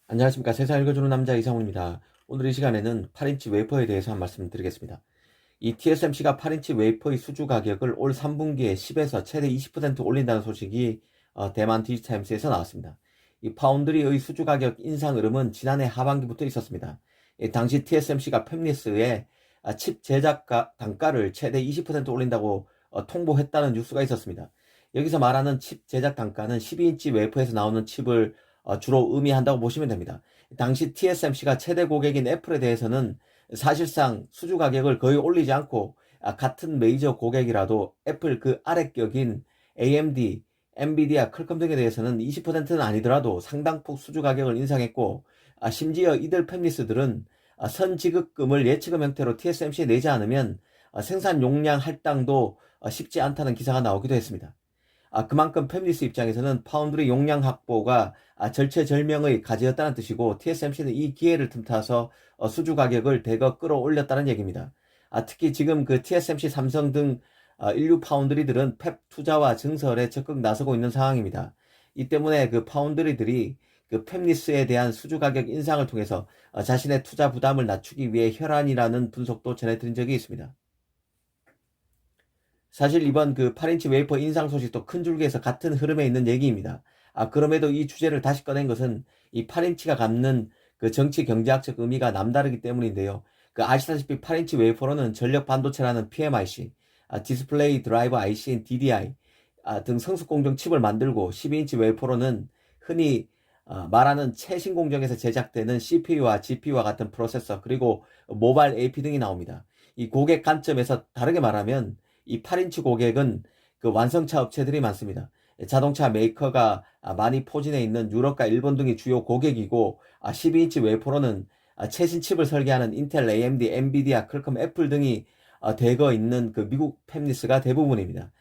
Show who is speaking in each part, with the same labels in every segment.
Speaker 1: 안녕하십니까. 세상 읽어주는 남자 이상훈입니다. 오늘 이 시간에는 8인치 웨이퍼에 대해서 한 말씀 드리겠습니다. 이 TSMC가 8인치 웨이퍼의 수주 가격을 올 3분기에 10에서 최대 20% 올린다는 소식이 대만 디지타임스에서 나왔습니다. 이 파운드리의 수주 가격 인상 흐름은 지난해 하반기부터 있었습니다. 당시 TSMC가 팹리스의 칩 제작 단가를 최대 20% 올린다고 통보했다는 뉴스가 있었습니다. 여기서 말하는 칩 제작 단가는 12인치 웨이퍼에서 나오는 칩을 주로 의미한다고 보시면 됩니다. 당시 TSMC가 최대 고객인 애플에 대해서는 사실상 수주 가격을 거의 올리지 않고 같은 메이저 고객이라도 애플 그 아래격인 AMD, 엔비디아, 퀄컴 등에 대해서는 20%는 아니더라도 상당폭 수주 가격을 인상했고, 심지어 이들 팹리스들은 선지급금을 예치금 형태로 TSMC에 내지 않으면 생산 용량 할당도 쉽지 않다는 기사가 나오기도 했습니다. 그만큼 팹리스 입장에서는 파운드리 용량 확보가 절체절명의 과제였다는 뜻이고, TSMC는 이 기회를 틈타서 수주 가격을 대거 끌어올렸다는 얘기입니다. 특히 지금 그 TSMC, 삼성 등 인류 파운드리들은 팹 투자와 증설에 적극 나서고 있는 상황입니다. 이 때문에 그 파운드리들이 그 팹리스에 대한 수주 가격 인상을 통해서 자신의 투자 부담을 낮추기 위해 혈안이라는 분석도 전해드린 적이 있습니다. 사실 이번 그 8인치 웨이퍼 인상 소식도 큰 줄기에서 같은 흐름에 있는 얘기입니다. 그럼에도 이 주제를 다시 꺼낸 것은 이 8인치가 갖는 그 정치 경제학적 의미가 남다르기 때문인데요. 아시다시피 8인치 웨이퍼로는 전력 반도체라는 PMIC, 디스플레이 드라이버 IC인 DDI 등 성숙 공정 칩을 만들고, 12인치 웨이퍼로는 흔히 말하는 최신 공정에서 제작되는 CPU와 GPU와 같은 프로세서, 그리고 모바일 AP 등이 나옵니다. 이 고객 관점에서 다르게 말하면 이 8인치 고객은 그 완성차 업체들이 많습니다. 자동차 메이커가 많이 포진해 있는 유럽과 일본 등이 주요 고객이고, 12인치 웨이퍼로는 최신 칩을 설계하는 인텔, AMD, 엔비디아, 퀄컴, 애플 등이 대거 있는 그 미국 팹리스가 대부분입니다.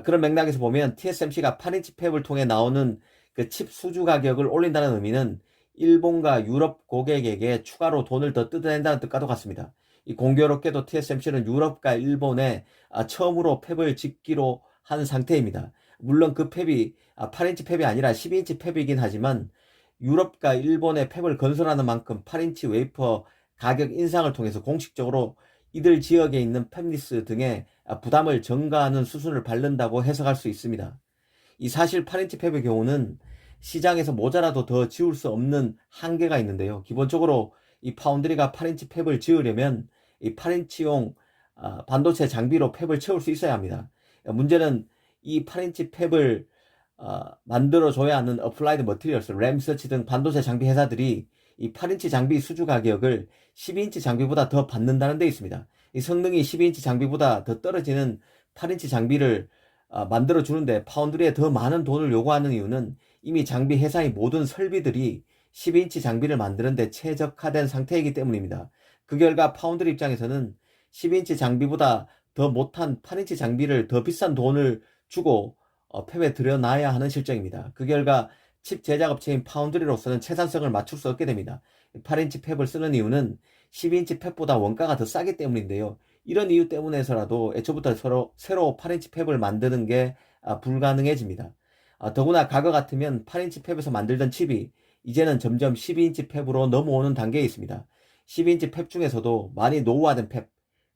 Speaker 1: 그런 맥락에서 보면 TSMC가 8인치 팹을 통해 나오는 그 칩 수주 가격을 올린다는 의미는 일본과 유럽 고객에게 추가로 돈을 더 뜯어낸다는 뜻과도 같습니다. 이 공교롭게도 TSMC는 유럽과 일본에 처음으로 팹을 짓기로 한 상태입니다. 물론 그 팹이 8인치 팹이 아니라 12인치 팹이긴 하지만, 유럽과 일본의 팹을 건설하는 만큼 8인치 웨이퍼 가격 인상을 통해서 공식적으로 이들 지역에 있는 팹리스 등의 부담을 전가하는 수순을 밟는다고 해석할 수 있습니다. 이 사실 8인치 팹의 경우는 시장에서 모자라도 더 지울 수 없는 한계가 있는데요. 기본적으로 이 파운드리가 8인치 팹을 지으려면 이 8인치용 반도체 장비로 팹을 채울 수 있어야 합니다. 문제는 이 8인치 팹을 만들어줘야 하는 어플라이드 머티리얼스, 램서치 등 반도체 장비 회사들이 이 8인치 장비 수주 가격을 12인치 장비보다 더 받는다는 데 있습니다. 이 성능이 12인치 장비보다 더 떨어지는 8인치 장비를 만들어 주는데 파운드리에 더 많은 돈을 요구하는 이유는 이미 장비 회사의 모든 설비들이 12인치 장비를 만드는데 최적화된 상태이기 때문입니다. 그 결과 파운드리 입장에서는 12인치 장비보다 더 못한 8인치 장비를 더 비싼 돈을 주고 팹에 들여놔야 하는 실정입니다. 그 결과 칩 제작업체인 파운드리로서는 채산성을 맞출 수 없게 됩니다. 8인치 팹을 쓰는 이유는 12인치 팹보다 원가가 더 싸기 때문인데요. 이런 이유 때문에서라도 애초부터 새로 8인치 팹을 만드는 게 불가능해집니다. 더구나 과거 같으면 8인치 팹에서 만들던 칩이 이제는 점점 12인치 팹으로 넘어오는 단계에 있습니다. 12인치 팹 중에서도 많이 노후화된 팹,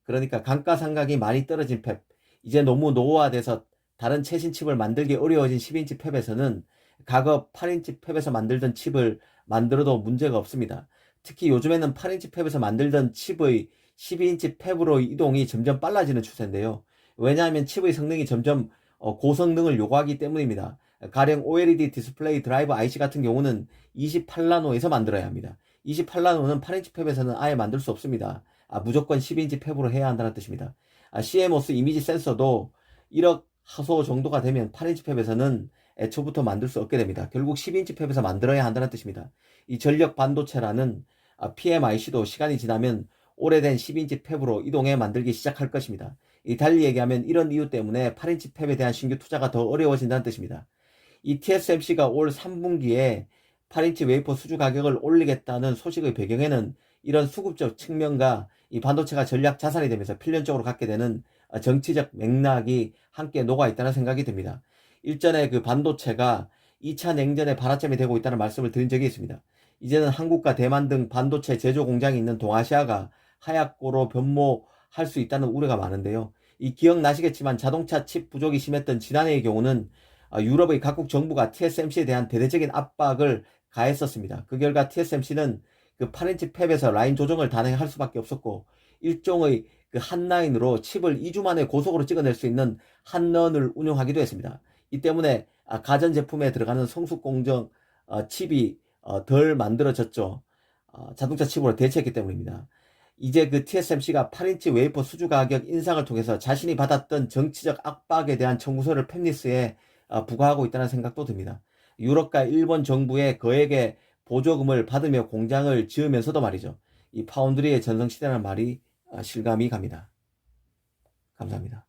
Speaker 1: 그러니까 감가상각이 많이 떨어진 팹, 이제 너무 노후화돼서 다른 최신 칩을 만들기 어려워진 12인치 팹에서는 과거 8인치 팹에서 만들던 칩을 만들어도 문제가 없습니다. 특히 요즘에는 8인치 팹에서 만들던 칩의 12인치 팹으로 이동이 점점 빨라지는 추세인데요. 왜냐하면 칩의 성능이 점점 고성능을 요구하기 때문입니다. 가령 OLED 디스플레이 드라이버 IC 같은 경우는 28나노에서 만들어야 합니다. 28나노는 8인치 팹에서는 아예 만들 수 없습니다. 무조건 12인치 팹으로 해야 한다는 뜻입니다. CMOS 이미지 센서도 1억 하소 정도가 되면 8인치 팹에서는 애초부터 만들 수 없게 됩니다. 결국 12인치 팹에서 만들어야 한다는 뜻입니다. 이 전력 반도체라는 PMIC도 시간이 지나면 오래된 12인치 팹으로 이동해 만들기 시작할 것입니다. 달리 얘기하면 이런 이유 때문에 8인치 팹에 대한 신규 투자가 더 어려워진다는 뜻입니다. 이 TSMC가 올 3분기에 8인치 웨이퍼 수주 가격을 올리겠다는 소식의 배경에는 이런 수급적 측면과 이 반도체가 전략 자산이 되면서 필연적으로 갖게 되는 정치적 맥락이 함께 녹아 있다는 생각이 듭니다. 일전에 그 반도체가 2차 냉전의 발화점이 되고 있다는 말씀을 드린 적이 있습니다. 이제는 한국과 대만 등 반도체 제조 공장이 있는 동아시아가 하약고로 변모할 수 있다는 우려가 많은데요. 이 기억나시겠지만 자동차 칩 부족이 심했던 지난해의 경우는 유럽의 각국 정부가 TSMC에 대한 대대적인 압박을 가했었습니다. 그 결과 TSMC는 그 8인치 팹에서 라인 조정을 단행할 수밖에 없었고, 일종의 그 한 라인으로 칩을 2주 만에 고속으로 찍어낼 수 있는 한런을 운영하기도 했습니다. 이 때문에 가전제품에 들어가는 성숙 공정 칩이 덜 만들어졌죠. 자동차 칩으로 대체했기 때문입니다. 이제 그 TSMC가 8인치 웨이퍼 수주 가격 인상을 통해서 자신이 받았던 정치적 압박에 대한 청구서를 팹리스에 부과하고 있다는 생각도 듭니다. 유럽과 일본 정부의 거액의 보조금을 받으며 공장을 지으면서도 말이죠. 이 파운드리의 전성시대라는 말이 실감이 갑니다. 감사합니다.